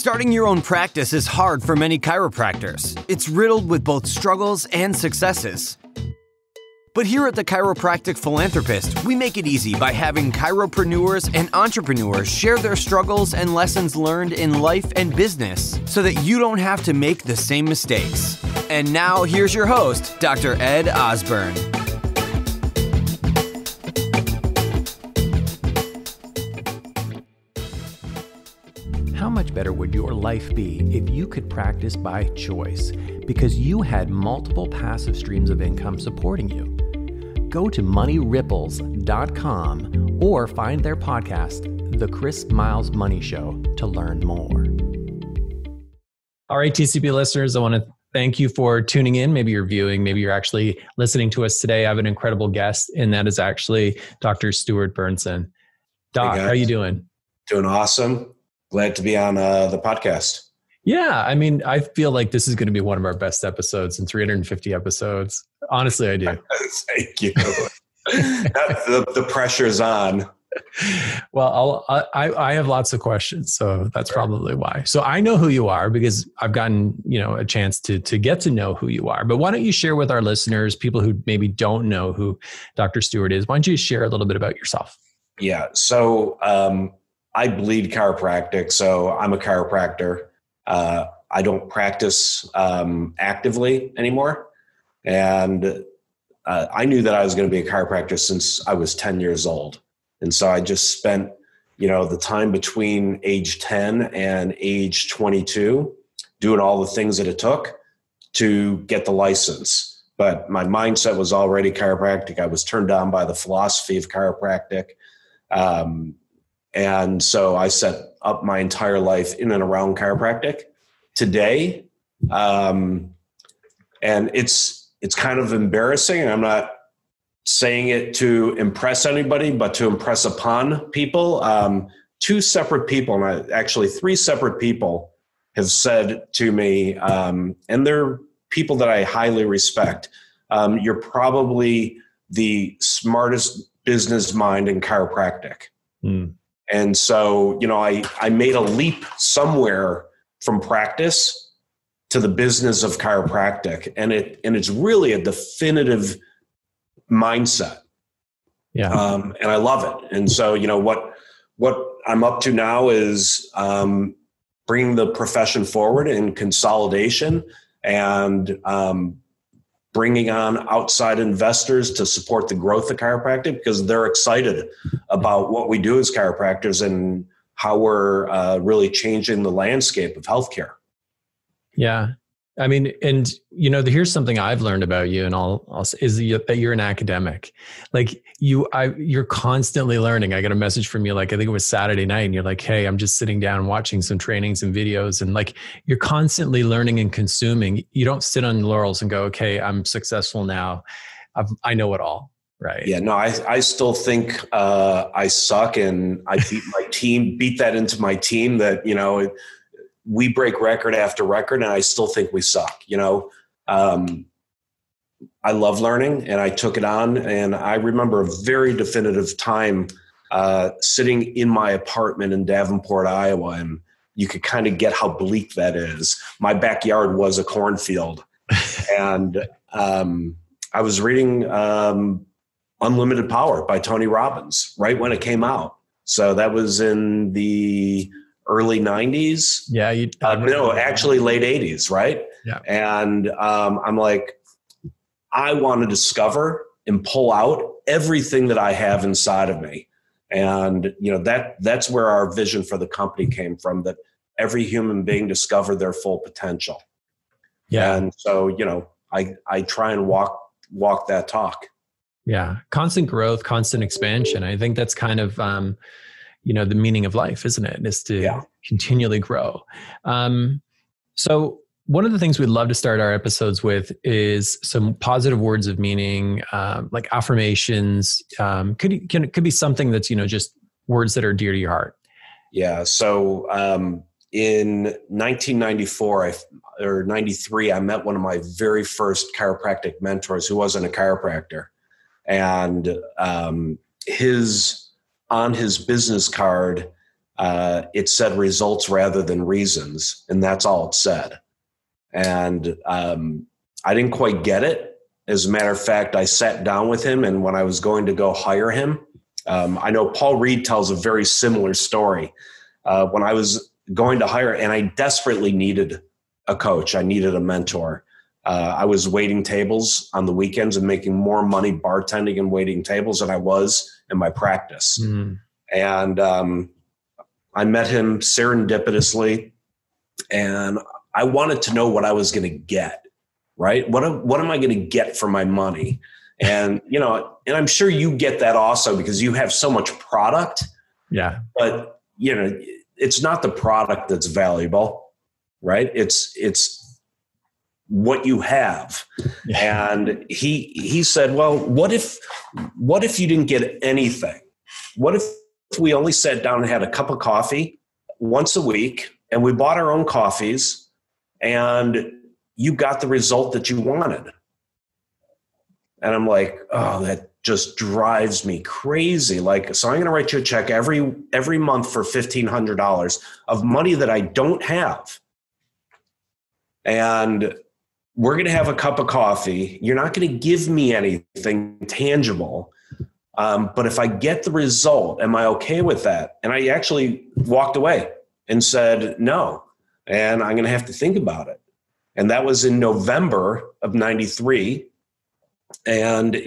Starting your own practice is hard for many chiropractors. It's riddled with both struggles and successes. But here at the Chiropractic Philanthropist, we make it easy by having chiropreneurs and entrepreneurs share their struggles and lessons learned in life and business so that you don't have to make the same mistakes. And now here's your host, Dr. Ed Osborne. How much better would your life be if you could practice by choice because you had multiple passive streams of income supporting you? Go to moneyripples.com or find their podcast, The Chris Miles Money Show, to learn more. All right, TCP listeners, I want to thank you for tuning in. Maybe you're viewing, maybe you're actually listening to us today. I have an incredible guest, and that is actually Dr. Stuart Bernsen. Doc, how are you doing? Doing awesome. Glad to be on the podcast. Yeah, I mean, I feel like this is going to be one of our best episodes in 350 episodes. Honestly, I do. Thank you. The pressure's on. Well, I have lots of questions, so that's probably why. So I know who you are because I've gotten a chance to get to know who you are. But why don't you share with our listeners, people who maybe don't know who Dr. Stuart is? Why don't you share a little bit about yourself? Yeah. So I bleed chiropractic, so I'm a chiropractor. I don't practice actively anymore. And I knew that I was going to be a chiropractor since I was 10 years old. And so I just spent, the time between age 10 and age 22 doing all the things that it took to get the license. But my mindset was already chiropractic. I was turned on by the philosophy of chiropractic. And so I set up my entire life in and around chiropractic. Today, and it's kind of embarrassing. I'm not saying it to impress anybody, but to impress upon people. Two separate people, and actually three separate people have said to me, and they're people that I highly respect, you're probably the smartest business mind in chiropractic. Mm. And so, I made a leap somewhere from practice to the business of chiropractic. And it's really a definitive mindset. Yeah. And I love it. And so, what I'm up to now is bringing the profession forward in consolidation and bringing on outside investors to support the growth of chiropractic because they're excited about what we do as chiropractors and how we're really changing the landscape of healthcare. Yeah. I mean, and here's something I've learned about you, and I'll say is that you're an academic. Like you're constantly learning. I got a message from you, like I think it was Saturday night, and you're like, "Hey, I'm just sitting down watching some trainings and videos," and like you're constantly learning and consuming. You don't sit on your laurels and go, "Okay, I'm successful now. I know it all." Right? Yeah. No, I still think I suck, and I beat that into my team that we break record after record, and I still think we suck. I love learning, and I took it on. And I remember a very definitive time sitting in my apartment in Davenport, Iowa, and you could kind of get how bleak that is. My backyard was a cornfield, and I was reading Unlimited Power by Tony Robbins right when it came out. So that was in the early 90s. Yeah. Actually late 80s. Right. Yeah. And I'm like, I want to discover and pull out everything that I have inside of me. And, that's where our vision for the company came from, that every human being discover their full potential. Yeah. And so, I try and walk that talk. Yeah. Constant growth, constant expansion. I think that's kind of, the meaning of life, isn't it? Is to continually grow. So one of the things we'd love to start our episodes with is some positive words of meaning, like affirmations. Could be something that's, just words that are dear to your heart. Yeah. So in 1994 or 93, I met one of my very first chiropractic mentors who wasn't a chiropractor. And on his business card, it said results rather than reasons. And that's all it said. And I didn't quite get it. As a matter of fact, I sat down with him, and when I was going to go hire him, I know Paul Reed tells a very similar story. When I was going to hire, and I desperately needed a coach, I needed a mentor. I was waiting tables on the weekends and making more money bartending and waiting tables than I was in my practice. And I met him serendipitously, and I wanted to know what I was going to get, right? What am I going to get for my money? And, and I'm sure you get that also because you have so much product. Yeah. But, it's not the product that's valuable, right? It's what you have. Yeah. And he said, well, what if you didn't get anything? What if we only sat down and had a cup of coffee once a week, and we bought our own coffees, and you got the result that you wanted? And I'm like, oh, that just drives me crazy. Like, so I'm going to write you a check every month for $1,500 of money that I don't have. And we're going to have a cup of coffee. You're not going to give me anything tangible. But if I get the result, am I okay with that? And I actually walked away and said, no, and I'm going to have to think about it. And that was in November of 93. And take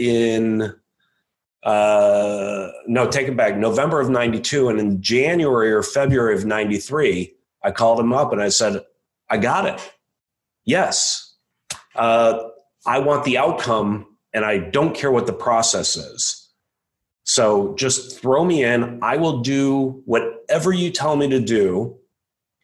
it back, November of 92. And in January or February of 93, I called him up and I said, I got it. Yes. I want the outcome, and I don't care what the process is. So just throw me in. I will do whatever you tell me to do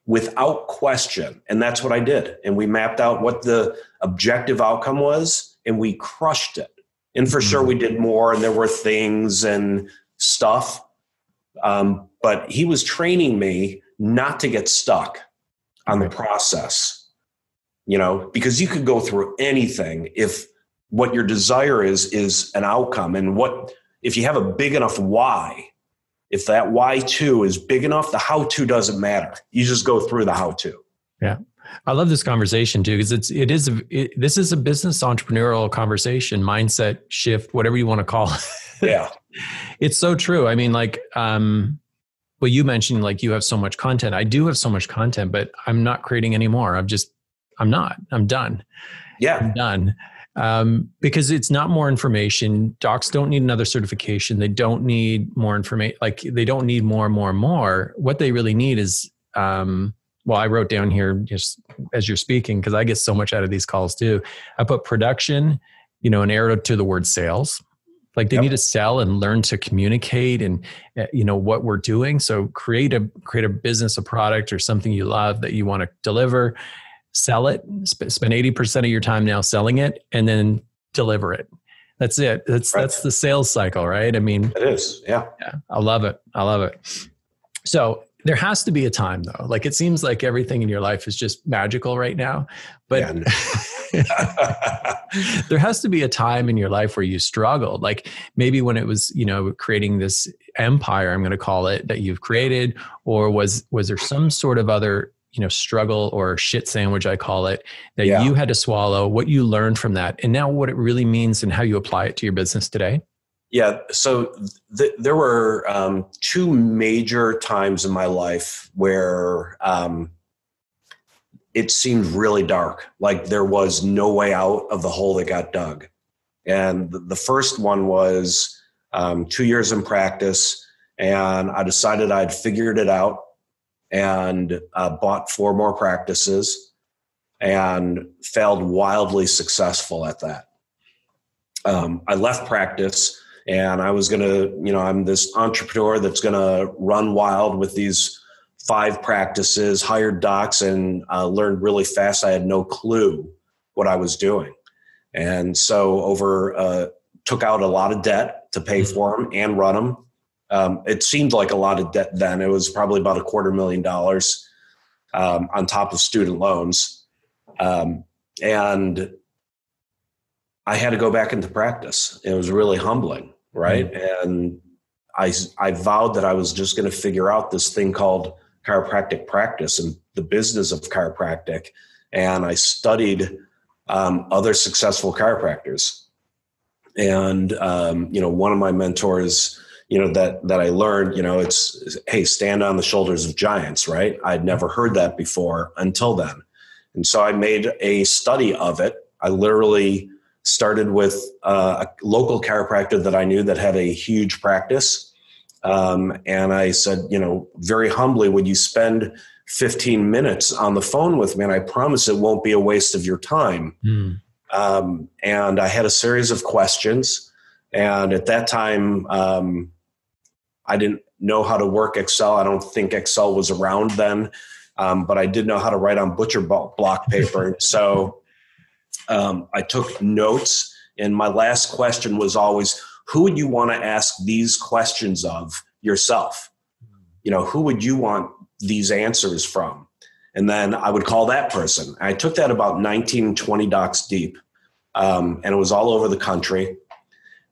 without question. And that's what I did. And we mapped out what the objective outcome was, and we crushed it. And for sure we did more, and there were things and stuff. But he was training me not to get stuck on the process, because you could go through anything if what your desire is an outcome. And if you have a big enough why, if that why to is big enough, the how to doesn't matter. You just go through the how to. Yeah. I love this conversation too, because this is a business entrepreneurial conversation, mindset shift, whatever you want to call it. Yeah. It's so true. I mean, well, you mentioned you have so much content. I do have so much content, but I'm not creating any more. I'm done. Yeah. I'm done. Because it's not more information. Docs don't need another certification. They don't need more information. They don't need more. What they really need is, well, I wrote down here just as you're speaking, because I get so much out of these calls too. I put production, an arrow to the word sales. They need to sell and learn to communicate and, what we're doing. So create a business, a product or something you love that you want to deliver, sell it, spend 80% of your time now selling it, and then deliver it. That's it. That's the sales cycle, right? I mean, it is. Yeah. I love it. So there has to be a time though. It seems like everything in your life is just magical right now, but there has to be a time in your life where you struggled. Maybe when it was, creating this empire, I'm going to call it, that you've created, or was there some sort of other, struggle or shit sandwich, I call it, that you had to swallow, what you learned from that, and now what it really means and how you apply it to your business today? Yeah. So there were two major times in my life where it seemed really dark, like there was no way out of the hole that got dug. And the first one was 2 years in practice, and I decided I'd figured it out and bought 4 more practices and failed wildly successful at that. I left practice. And I was going to, I'm this entrepreneur that's going to run wild with these 5 practices, hired docs, and learned really fast. I had no clue what I was doing. And so took out a lot of debt to pay for them and run them. It seemed like a lot of debt then. It was probably about $250,000 on top of student loans. And I had to go back into practice. It was really humbling, right? And I vowed that I was just going to figure out this thing called chiropractic practice and the business of chiropractic. And I studied other successful chiropractors. And, one of my mentors, that I learned, it's, hey, stand on the shoulders of giants, right? I'd never heard that before until then. And so I made a study of it. I literally started with a local chiropractor that I knew that had a huge practice. And I said, very humbly, would you spend 15 minutes on the phone with me? And I promise it won't be a waste of your time. And I had a series of questions. And at that time, I didn't know how to work Excel. I don't think Excel was around then, but I did know how to write on butcher block paper. So I took notes, and my last question was always, who would you want to ask these questions of yourself? Who would you want these answers from? And then I would call that person. I took that about 19, 20 docs deep, and it was all over the country.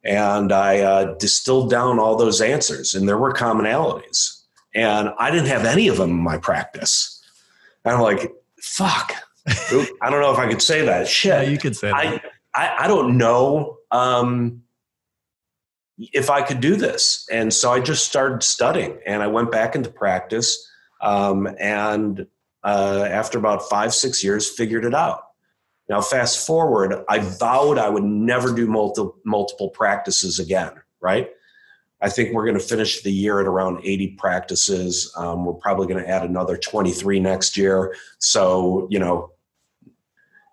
And I distilled down all those answers, and there were commonalities. And I didn't have any of them in my practice. And I'm like, fuck. I don't know if I could say that. Shit. Yeah, you could say that. I don't know if I could do this. And so I just started studying, and I went back into practice. And after about 5-6 years, figured it out. Now, fast forward, I vowed I would never do multiple practices again, right? I think we're going to finish the year at around 80 practices. We're probably going to add another 23 next year. So,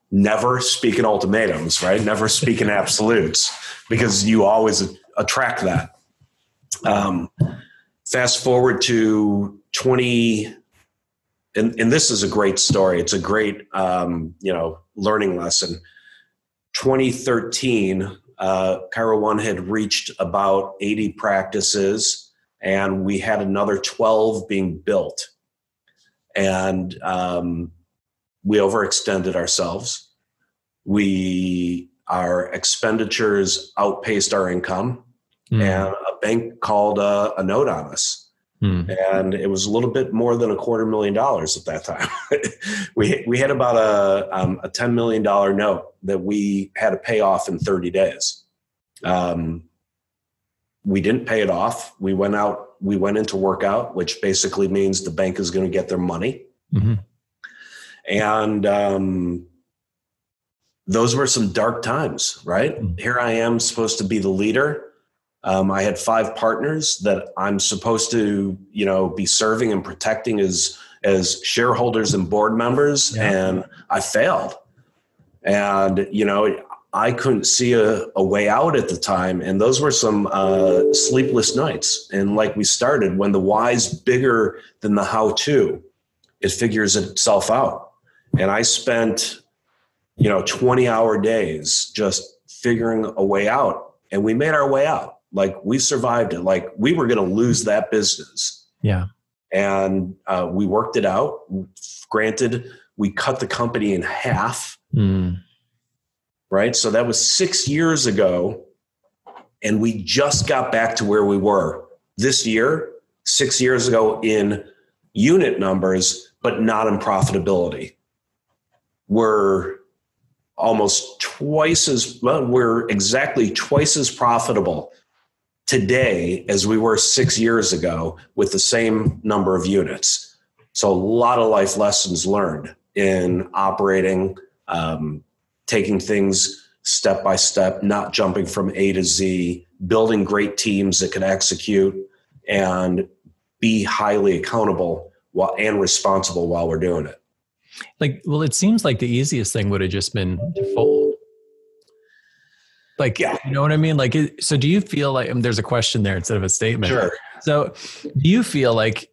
never speak in ultimatums, right? Never speak in absolutes, because you always attract that. Fast forward to 20, and this is a great story. It's a great, learning lesson. 2013, Chiro One had reached about 80 practices, and we had another 12 being built. And we overextended ourselves. Our expenditures outpaced our income, and a bank called a note on us. And it was a little bit more than $250,000 at that time. we had about a $10 million note that we had to pay off in 30 days. We didn't pay it off. We went into workout, which basically means the bank is going to get their money. And those were some dark times, right? Here I am, supposed to be the leader. I had 5 partners that I'm supposed to, be serving and protecting as shareholders and board members. Yeah. And I failed. And, I couldn't see a way out at the time. And those were some sleepless nights. And like we started, when the why's bigger than the how-to, it figures itself out. And I spent, 20-hour days just figuring a way out. And we made our way out. Like, we survived it. Like, we were going to lose that business. Yeah. And we worked it out. Granted, we cut the company in half. Right? So that was 6 years ago. And we just got back to where we were this year, 6 years ago, in unit numbers, but not in profitability. We're we're exactly twice as profitable today as we were 6 years ago with the same number of units. So a lot of life lessons learned in operating, taking things step by step, not jumping from A to Z, building great teams that can execute and be highly accountable and responsible while we're doing it. It seems like the easiest thing would have just been to fold. Yeah. You know what I mean? So do you feel like, there's a question there instead of a statement. Sure. So do you feel like,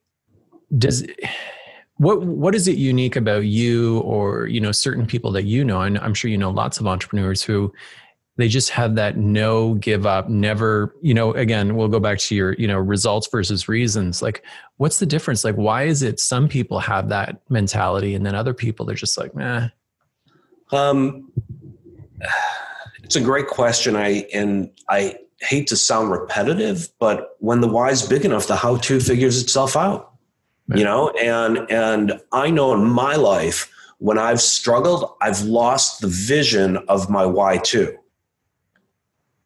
what is it unique about you or, certain people that and I'm sure lots of entrepreneurs who they just have that no give up, never, again, we'll go back to your, results versus reasons. What's the difference? Why is it some people have that mentality and then other people, they're just like, meh? It's a great question. hate to sound repetitive, but when the why's big enough, the how-to figures itself out, you know, and I know in my life, when I've struggled, I've lost the vision of my why too.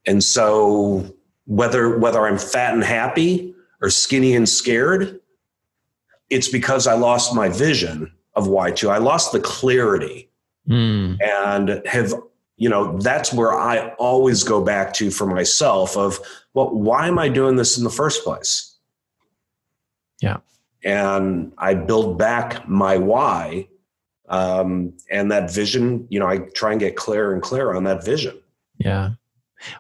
And so whether I'm fat and happy or skinny and scared, it's because I lost my vision of why too. I lost the clarity and have, you know, that's where I always go back to for myself of, well, why am I doing this in the first place? Yeah. And I build back my why. And that vision, you know, I try and get clearer and clearer on that vision. Yeah.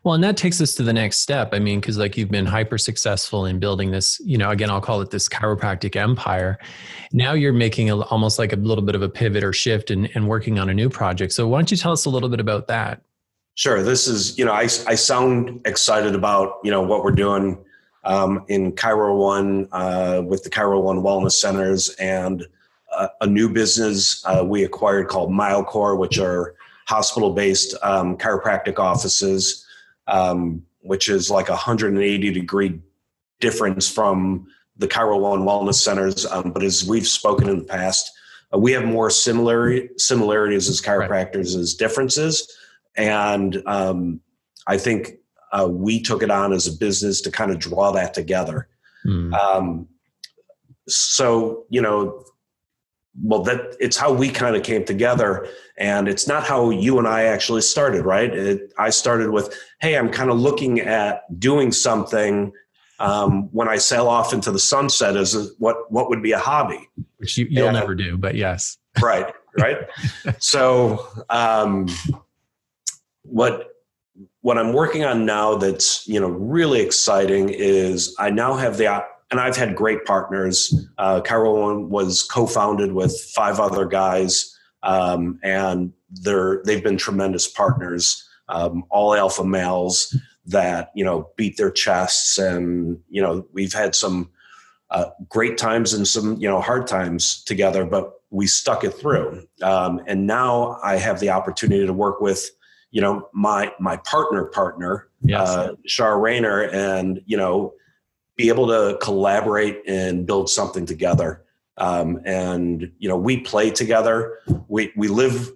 Well, and that takes us to the next step. I mean, because like you've been hyper successful in building this, you know, again, I'll call it this chiropractic empire. Now you're making almost like a little bit of a pivot or shift and working on a new project. So why don't you tell us a little bit about that? Sure. This is, you know, I sound excited about, you know, what we're doing in Chiro One with the Chiro One Wellness Centers and a new business we acquired called MyoCore, which are hospital-based chiropractic offices, which is like 180-degree difference from the Chiro One Wellness Centers. But as we've spoken in the past, we have more similarities as chiropractors as differences. And I think we took it on as a business to kind of draw that together. So, you know, well, that it's how we kind of came together, and it's not how you and I actually started, right? I started with, hey, I'm kind of looking at doing something when I sail off into the sunset as what would be a hobby. Which you'll never do, but yes. Right. So what I'm working on now that's, you know, really exciting is I now have and I've had great partners. Chiro One was co-founded with 5 other guys, and they've been tremendous partners, all alpha males that, you know, beat their chests. And, you know, we've had some great times and some, you know, hard times together, but we stuck it through. And now I have the opportunity to work with, you know, my partner, yes. Shar Rayner, and, you know, be able to collaborate and build something together. And, you know, we play together. We live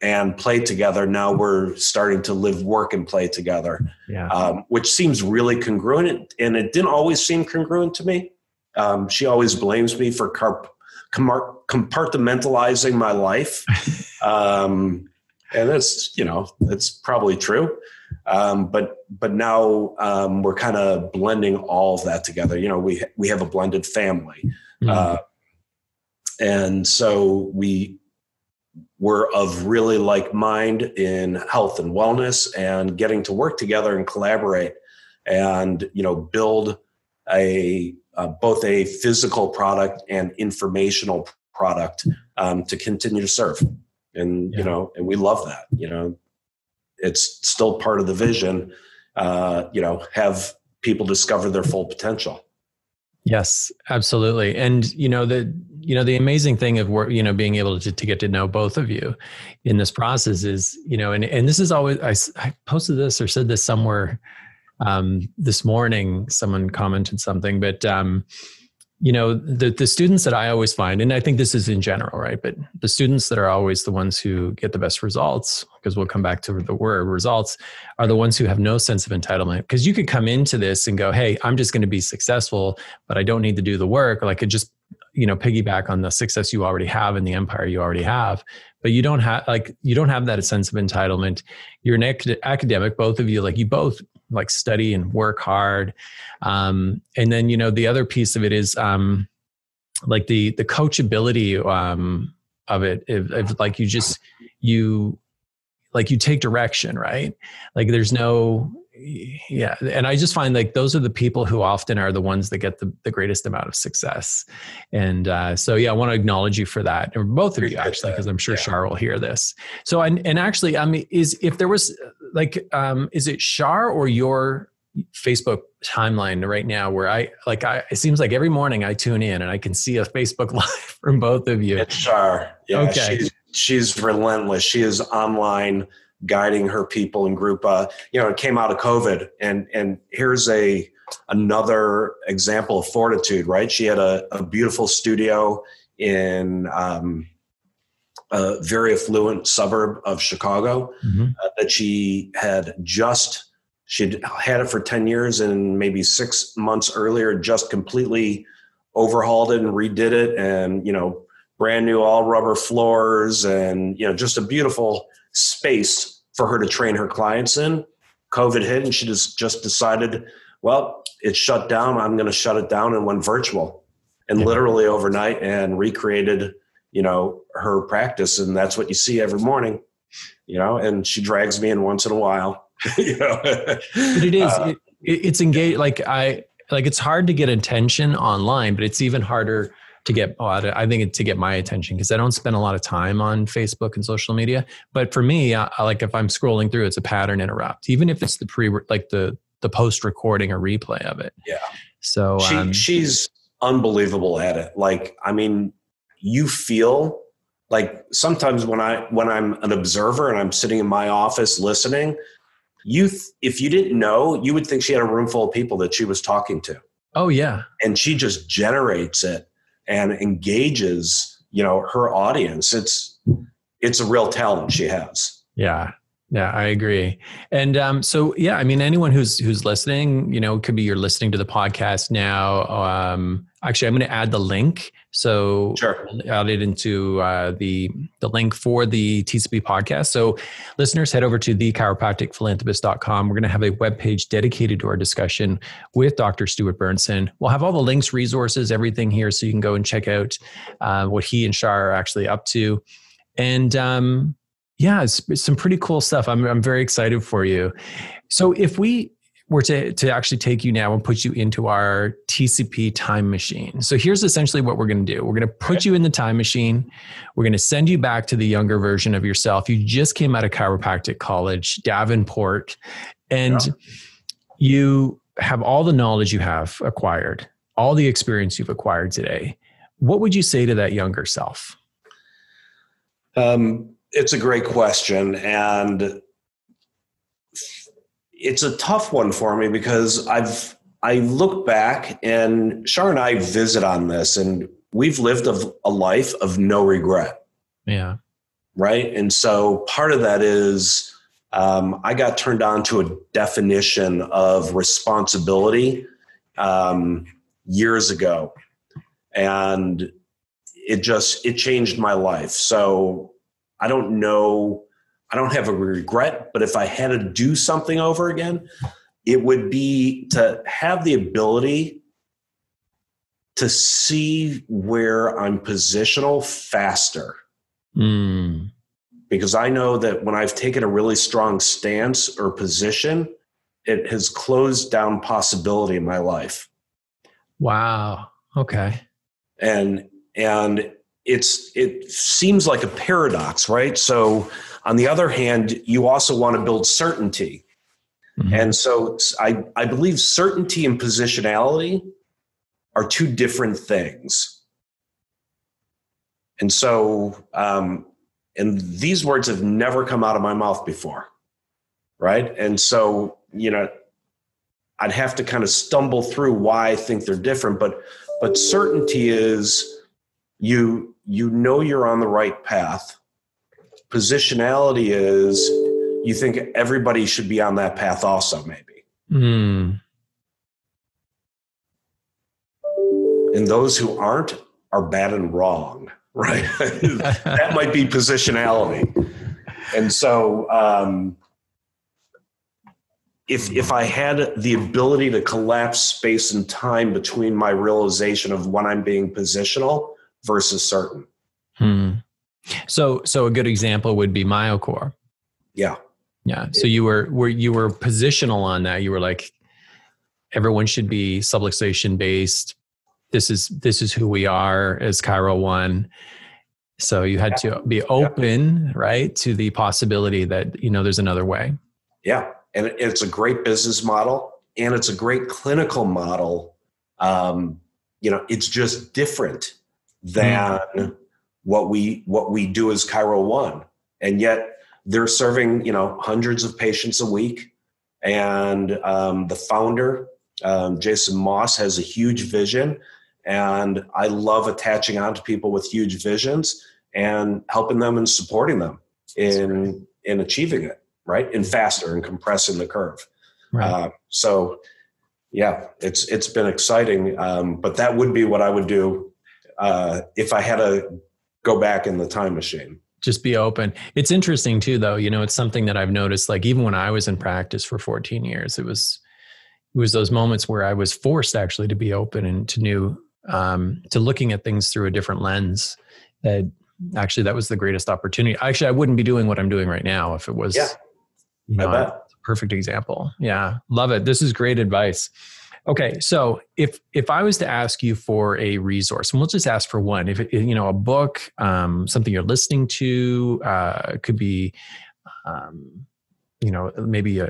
and play together. Now we're starting to live, work, and play together, which seems really congruent. And it didn't always seem congruent to me. She always blames me for compartmentalizing my life. And that's, you know, that's probably true. But now we're kind of blending all of that together. You know, we have a blended family. And so we're of really like mind in health and wellness, and getting to work together and collaborate and, you know, build both a physical product and informational product to continue to serve. And, you know, and we love that, you know. It's still part of the vision, you know, have people discover their full potential. Yes, absolutely. And, you know, the amazing thing of work, you know, being able to get to know both of you in this process is, you know, and this is always, I posted this or said this somewhere this morning, someone commented something, but, you know, the students that I always find, and I think this is in general, right? But the students that are always the ones who get the best results, because we'll come back to the word results, are the ones who have no sense of entitlement. Because you could come into this and go, hey, I'm just going to be successful, but I don't need to do the work. Or I could just, you know, piggyback on the success you already have and the empire you already have. But you don't have that sense of entitlement. You're an academic, both of you, like you both like study and work hard. And then, you know, the other piece of it is like the coachability of it. If like you take direction, right? Like there's no, and I just find like those are the people who often are the ones that get the greatest amount of success. And so, yeah, I want to acknowledge you for that. Or both of you actually, because I'm sure Shar will hear this. So, and actually, I mean, if there was like, is it Shar or your Facebook timeline right now where it seems like every morning I tune in and I can see a Facebook Live from both of you? It's Shar. Yeah, okay. She's relentless. She is online guiding her people in group. It came out of COVID, and here's another example of fortitude, right? She had a beautiful studio in a very affluent suburb of Chicago that she'd had it for 10 years, and maybe 6 months earlier, just completely overhauled it and redid it. And, brand new all rubber floors and, just a beautiful space for her to train her clients in. COVID hit and she just decided, well, it's shut down. I'm going to shut it down, and went virtual, and literally overnight, and recreated, her practice. And that's what you see every morning, and she drags me in once in a while. But it is, it's engaged. It's hard to get attention online, but it's even harder to get, to get my attention, because I don't spend a lot of time on Facebook and social media. But for me, I if I'm scrolling through, it's a pattern interrupt, even if it's the post recording or replay of it. Yeah. So she's unbelievable at it. You feel like sometimes when I'm an observer and I'm sitting in my office listening, if you didn't know, you would think she had a room full of people that she was talking to. Oh yeah. And she just generates it and engages, her audience. It's a real talent she has. Yeah. Yeah, I agree. And anyone who's listening, it could be you're listening to the podcast now. Actually, I'm going to add the link. So sure. I'll add it into the link for the TCP podcast. So listeners, head over to thechiropracticphilanthropist.com. We're going to have a webpage dedicated to our discussion with Dr. Stuart Bernsen. We'll have all the links, resources, everything here, so you can go and check out what he and Shar are actually up to. And it's some pretty cool stuff. I'm very excited for you. So if we were to actually take you now and put you into our TCP time machine. So here's essentially what we're going to do. We're going to put you in the time machine. We're going to send you back to the younger version of yourself. You just came out of chiropractic college, Davenport, and you have all the knowledge you have acquired, all the experience you've acquired today. What would you say to that younger self? It's a great question, and it's a tough one for me because I look back, and Shar and I visit on this, and we've lived a life of no regret. Yeah. Right. And so part of that is I got turned on to a definition of responsibility years ago, and it changed my life. So I don't know. I don't have a regret, but if I had to do something over again, it would be to have the ability to see where I'm positional faster. Because I know that when I've taken a really strong stance or position, it has closed down possibility in my life. Wow. Okay. And it seems like a paradox, right? So on the other hand, you also want to build certainty. Mm-hmm. And so I believe certainty and positionality are two different things. And so, and these words have never come out of my mouth before, right? And so, I'd have to kind of stumble through why I think they're different, but certainty is you know you're on the right path. Positionality is you think everybody should be on that path also, maybe. And those who aren't are bad and wrong, right? That might be positionality. And so if I had the ability to collapse space and time between my realization of when I'm being positional versus certain. So a good example would be MyoCore. Yeah. Yeah. So you were positional on that. You were like, everyone should be subluxation based. This is who we are as Chiro One. So you had to be open, right, to the possibility that, there's another way. Yeah. And it's a great business model, and it's a great clinical model. It's just different than what we do as Chiro One. And yet they're serving, hundreds of patients a week. And the founder, Jason Moss, has a huge vision. And I love attaching on to people with huge visions and helping them and supporting them in achieving it, right? And faster and compressing the curve. Right. So yeah, it's been exciting. But that would be what I would do if I had to go back in the time machine. Just be open. It's interesting too, though. It's something that I've noticed, like even when I was in practice for 14 years, it was those moments where I was forced actually to be open and to new, to looking at things through a different lens. That was the greatest opportunity. Actually, I wouldn't be doing what I'm doing right now if it was, I bet. a perfect example. Yeah. Love it. This is great advice. Okay. So if I was to ask you for a resource, and we'll just ask for one, if a book, something you're listening to, could be, maybe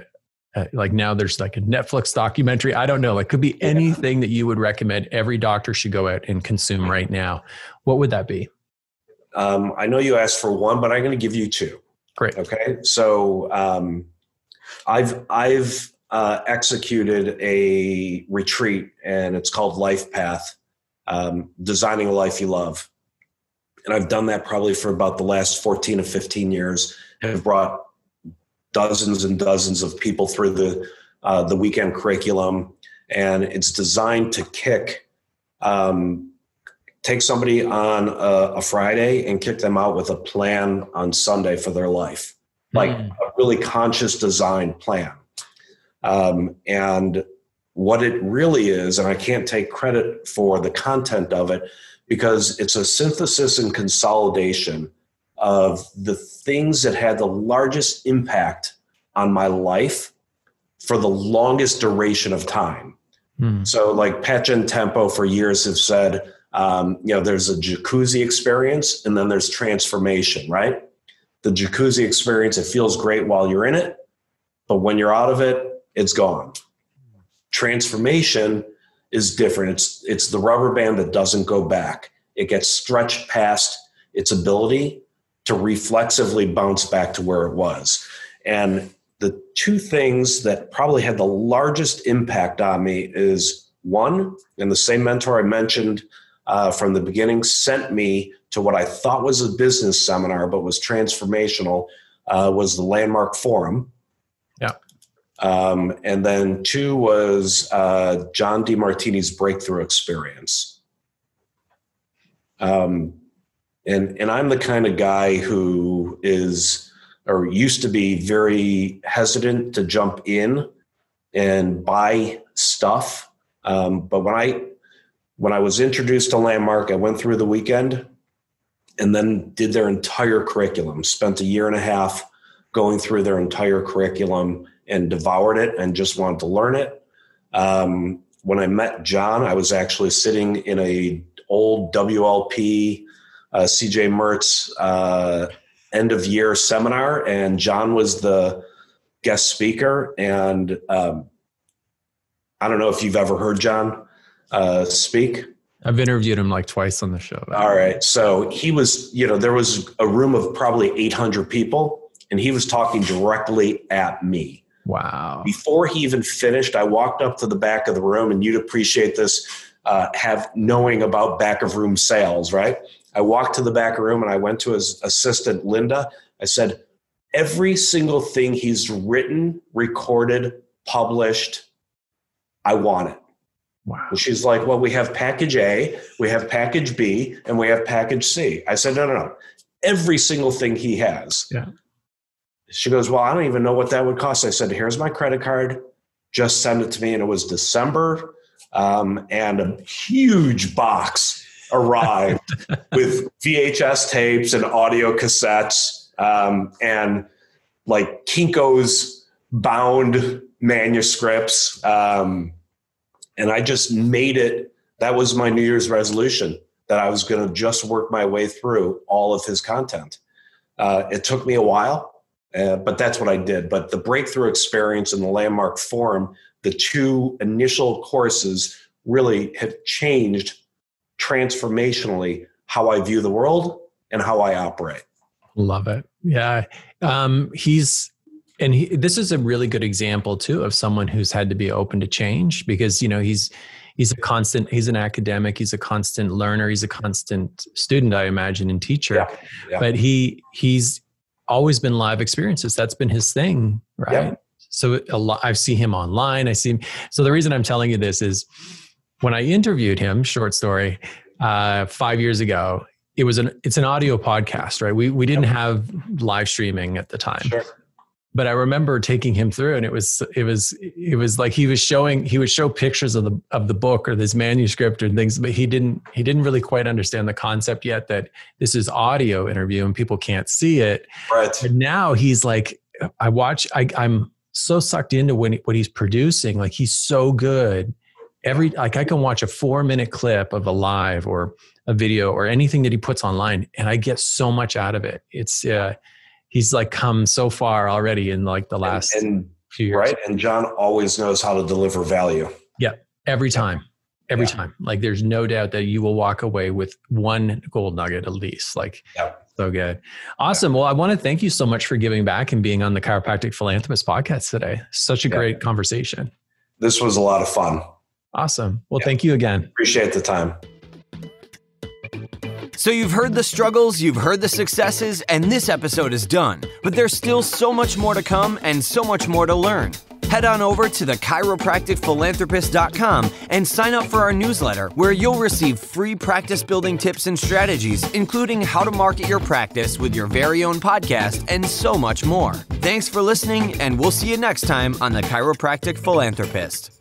like now there's like a Netflix documentary. I don't know, like could be anything that you would recommend every doctor should go out and consume right now. What would that be? I know you asked for one, but I'm going to give you two. Great. Okay. So, I've executed a retreat, and it's called Life Path, Designing a Life You Love. And I've done that probably for about the last 14 to 15 years. I've brought dozens and dozens of people through the weekend curriculum, and it's designed to take somebody on a Friday and kick them out with a plan on Sunday for their life, like a really conscious design plan. And what it really is, and I can't take credit for the content of it because it's a synthesis and consolidation of the things that had the largest impact on my life for the longest duration of time. So like Patch and Tempo for years have said, there's a jacuzzi experience and then there's transformation, right? The jacuzzi experience, it feels great while you're in it, but when you're out of it, it's gone. Transformation is different. It's the rubber band that doesn't go back. It gets stretched past its ability to reflexively bounce back to where it was. And the two things that probably had the largest impact on me is one, and the same mentor I mentioned from the beginning sent me to what I thought was a business seminar, but was transformational, was the Landmark Forum. Yeah. And then two was John DeMartini's breakthrough experience. And I'm the kind of guy who is, or used to be, very hesitant to jump in and buy stuff. But when I was introduced to Landmark, I went through the weekend and then did their entire curriculum, spent a year and a half going through their entire curriculum and devoured it and just wanted to learn it. When I met John, I was actually sitting in a old WLP, CJ Mertz end of year seminar, and John was the guest speaker. And I don't know if you've ever heard John speak. I've interviewed him like twice on the show. All right. So he was, there was a room of probably 800 people, and he was talking directly at me. Wow. Before he even finished, I walked up to the back of the room, and you'd appreciate this, knowing about back of room sales, right? I walked to the back of the room and I went to his assistant, Linda. I said, every single thing he's written, recorded, published, I want it. Wow. And she's like, well, we have package A, we have package B, and we have package C. I said, no. Every single thing he has. Yeah. She goes, well, I don't even know what that would cost. I said, here's my credit card. Just send it to me. And it was December. And a huge box arrived with VHS tapes and audio cassettes, and like Kinko's bound manuscripts. And I just made it. That was my New Year's resolution, that I was going to just work my way through all of his content. It took me a while, but that's what I did. But the breakthrough experience and the Landmark Forum, the two initial courses, really have changed transformationally how I view the world and how I operate. Love it. Yeah. This is a really good example too of someone who's had to be open to change, because, he's an academic, he's a constant learner, he's a constant student, I imagine, and teacher, but he's always been live experiences. That's been his thing. Right. Yeah. So I see him online. So the reason I'm telling you this is when I interviewed him, short story, 5 years ago, it's an audio podcast, right? We didn't have live streaming at the time. Sure. But I remember taking him through, and it was like he would show pictures of the book or this manuscript or things, but he didn't really quite understand the concept yet that this is audio interview and people can't see it. Right. But now he's like, I'm so sucked into what he's producing. Like, he's so good. I can watch a 4-minute clip of a live or a video or anything that he puts online, and I get so much out of it. It's he's like come so far already in like the last few years. Right. And John always knows how to deliver value. Yeah. Every time. Like, there's no doubt that you will walk away with one gold nugget at least. Like, so good. Awesome. Well, I want to thank you so much for giving back and being on the Chiropractic Philanthropist podcast today. Such a great conversation. This was a lot of fun. Awesome. Well, thank you again. Appreciate the time. So you've heard the struggles, you've heard the successes, and this episode is done. But there's still so much more to come and so much more to learn. Head on over to the chiropracticphilanthropist.com and sign up for our newsletter, where you'll receive free practice building tips and strategies, including how to market your practice with your very own podcast and so much more. Thanks for listening, and we'll see you next time on the Chiropractic Philanthropist.